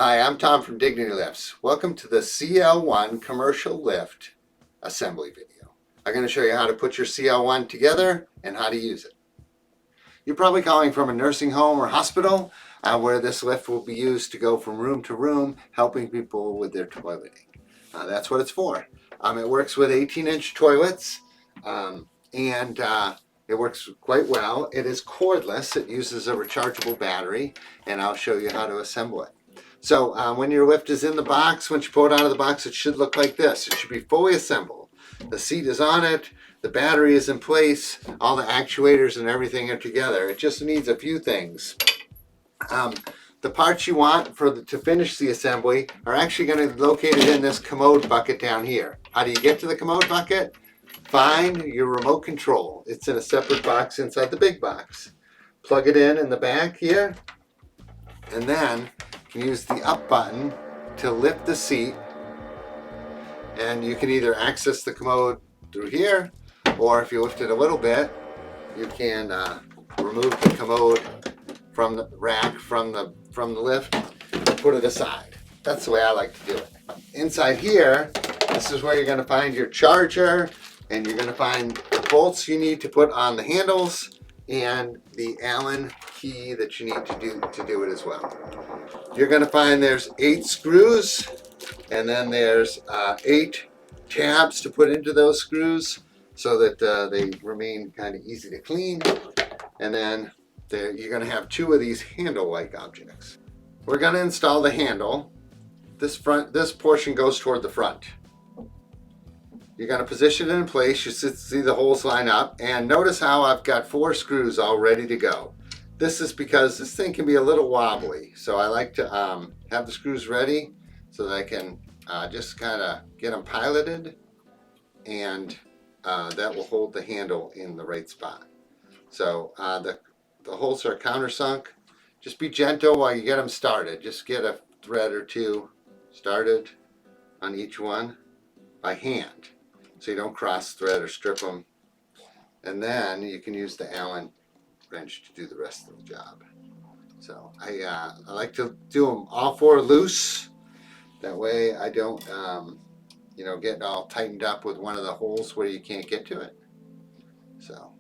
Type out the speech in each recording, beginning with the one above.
Hi, I'm Tom from Dignity Lifts. Welcome to the CL1 commercial lift assembly video. I'm going to show you how to put your CL1 together and how to use it. You're probably calling from a nursing home or hospital where this lift will be used to go from room to room, helping people with their toileting. That's what it's for. It works with 18-inch toilets and it works quite well. It is cordless. It uses a rechargeable battery, and I'll show you how to assemble it. So when your lift is in the box, once you pull it out of the box, it should look like this. It should be fully assembled. The seat is on it, the battery is in place, all the actuators and everything are together. It just needs a few things. The parts you want to finish the assembly are actually going to be located in this commode bucket down here. How do you get to the commode bucket? Find your remote control. It's in a separate box inside the big box. Plug it in the back here, and then you can use the up button to lift the seat, and you can either access the commode through here, or if you lift it a little bit, you can remove the commode from the rack, from the lift, and put it aside. That's the way I like to do it. Inside here, this is where you're going to find your charger, and you're going to find the bolts you need to put on the handles, and the Allen key that you need to do it as well. You're going to find there's 8 screws, and then there's 8 tabs to put into those screws so that they remain kind of easy to clean. And then you're going to have 2 of these handle-like objects. We're going to install the handle. This portion goes toward the front. You're going to position it in place. You see the holes line up, and notice how I've got 4 screws all ready to go. This is because this thing can be a little wobbly, so I like to have the screws ready so that I can just kind of get them piloted, and that will hold the handle in the right spot. So the holes are countersunk. Just be gentle while you get them started. Just get a thread or 2 started on each one by hand, so you don't cross thread or strip them. And then you can use the Allen wrench to do the rest of the job. So I like to do them all 4 loose. That way I don't get all tightened up with one of the holes where you can't get to it. So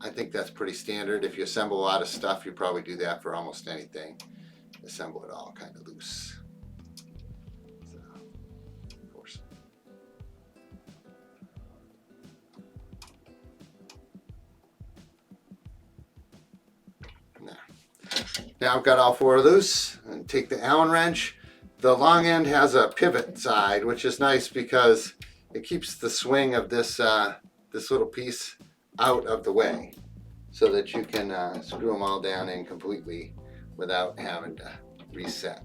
I think that's pretty standard. If you assemble a lot of stuff, you probably do that for almost anything. Assemble it all kind of loose. So, of course. Now I've got all 4 loose, and take the Allen wrench. The long end has a pivot side, which is nice because it keeps the swing of this little piece out of the way, so that you can screw them all down in completely without having to reset.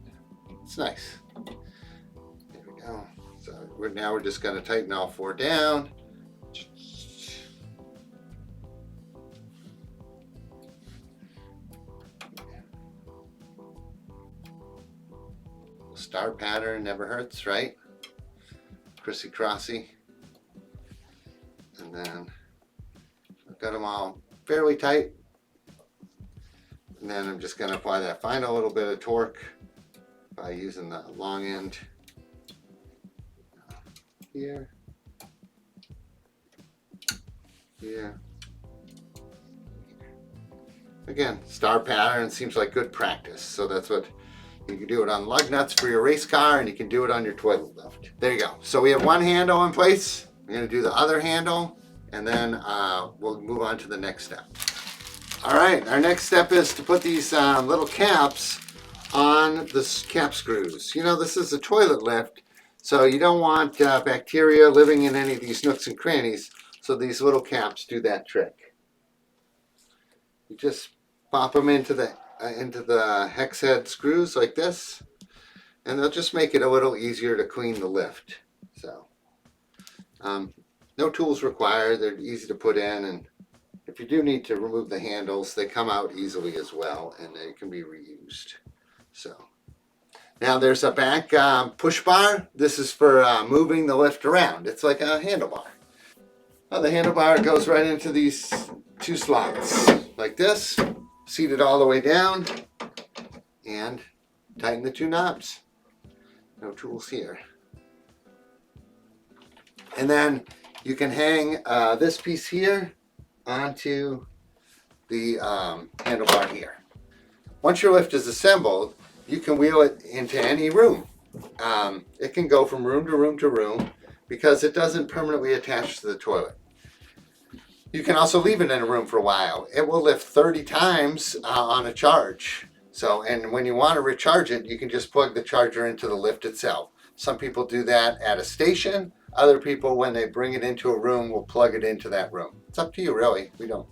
It's nice. There we go. So now we're just going to tighten all 4 down. Star pattern never hurts, right? Crissy-crossy. And then I've got them all fairly tight. And then I'm just going to apply that final little bit of torque by using the long end here, here. Again, star pattern seems like good practice, so that's what you can do it on lug nuts for your race car, and you can do it on your toilet lift. There you go. So we have one handle in place. We're going to do the other handle, and then we'll move on to the next step. All right, our next step is to put these little caps on the cap screws. You know, this is a toilet lift, so you don't want bacteria living in any of these nooks and crannies, so these little caps do that trick. You just pop them into the hex head screws like this, and they'll just make it a little easier to clean the lift. So no tools required. They're easy to put in, and if you do need to remove the handles, they come out easily as well, and they can be reused. So now there's a back push bar. This is for moving the lift around. It's like a handlebar. Well, the handlebar goes right into these 2 slots like this, seated all the way down, and tighten the two knobs. No tools here. And then you can hang this piece here onto the handlebar here. Once your lift is assembled, you can wheel it into any room. It can go from room to room to room because it doesn't permanently attach to the toilet. You can also leave it in a room for a while. It will lift 30 times on a charge. So, and when you want to recharge it, you can just plug the charger into the lift itself. Some people do that at a station. Other people, when they bring it into a room, will plug it into that room. It's up to you, really. We don't.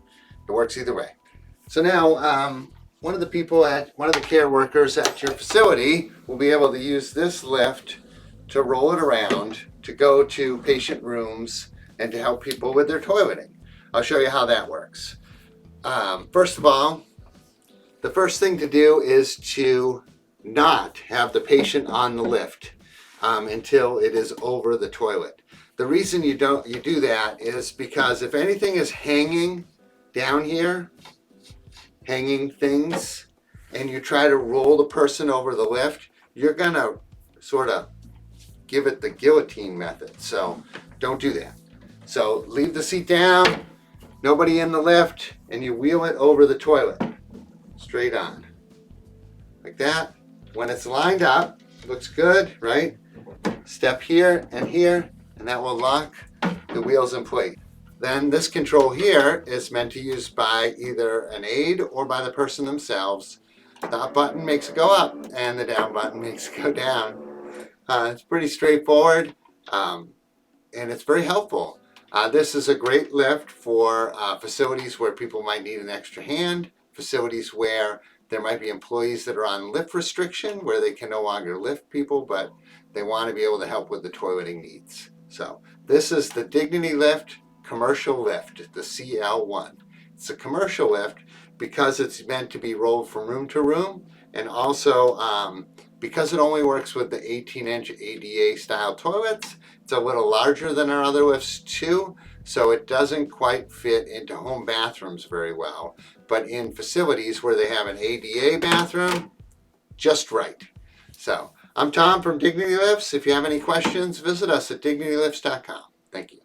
It works either way. So now, one of the care workers at your facility will be able to use this lift to roll it around, to go to patient rooms, and to help people with their toileting. I'll show you how that works. First of all, the first thing to do is to not have the patient on the lift until it is over the toilet. The reason you do that is because if anything is hanging down here, hanging things, and you try to roll the person over the lift, you're gonna sort of give it the guillotine method. So don't do that. So leave the seat down, nobody in the lift, and you wheel it over the toilet, straight on, like that. When it's lined up, looks good, right? Step here, and that will lock the wheels in place. Then this control here is meant to use by either an aide or by the person themselves. The up button makes it go up, and the down button makes it go down. It's pretty straightforward, and it's very helpful. This is a great lift for facilities where people might need an extra hand, facilities where there might be employees that are on lift restriction, where they can no longer lift people, but they want to be able to help with the toileting needs. So this is the Dignity Lift Commercial Lift, the CL1. It's a commercial lift because it's meant to be rolled from room to room, and also because it only works with the 18-inch ADA style toilets. It's a little larger than our other lifts too, so it doesn't quite fit into home bathrooms very well. But in facilities where they have an ADA bathroom, just right. So I'm Tom from Dignity Lifts. If you have any questions, visit us at dignitylifts.com. Thank you.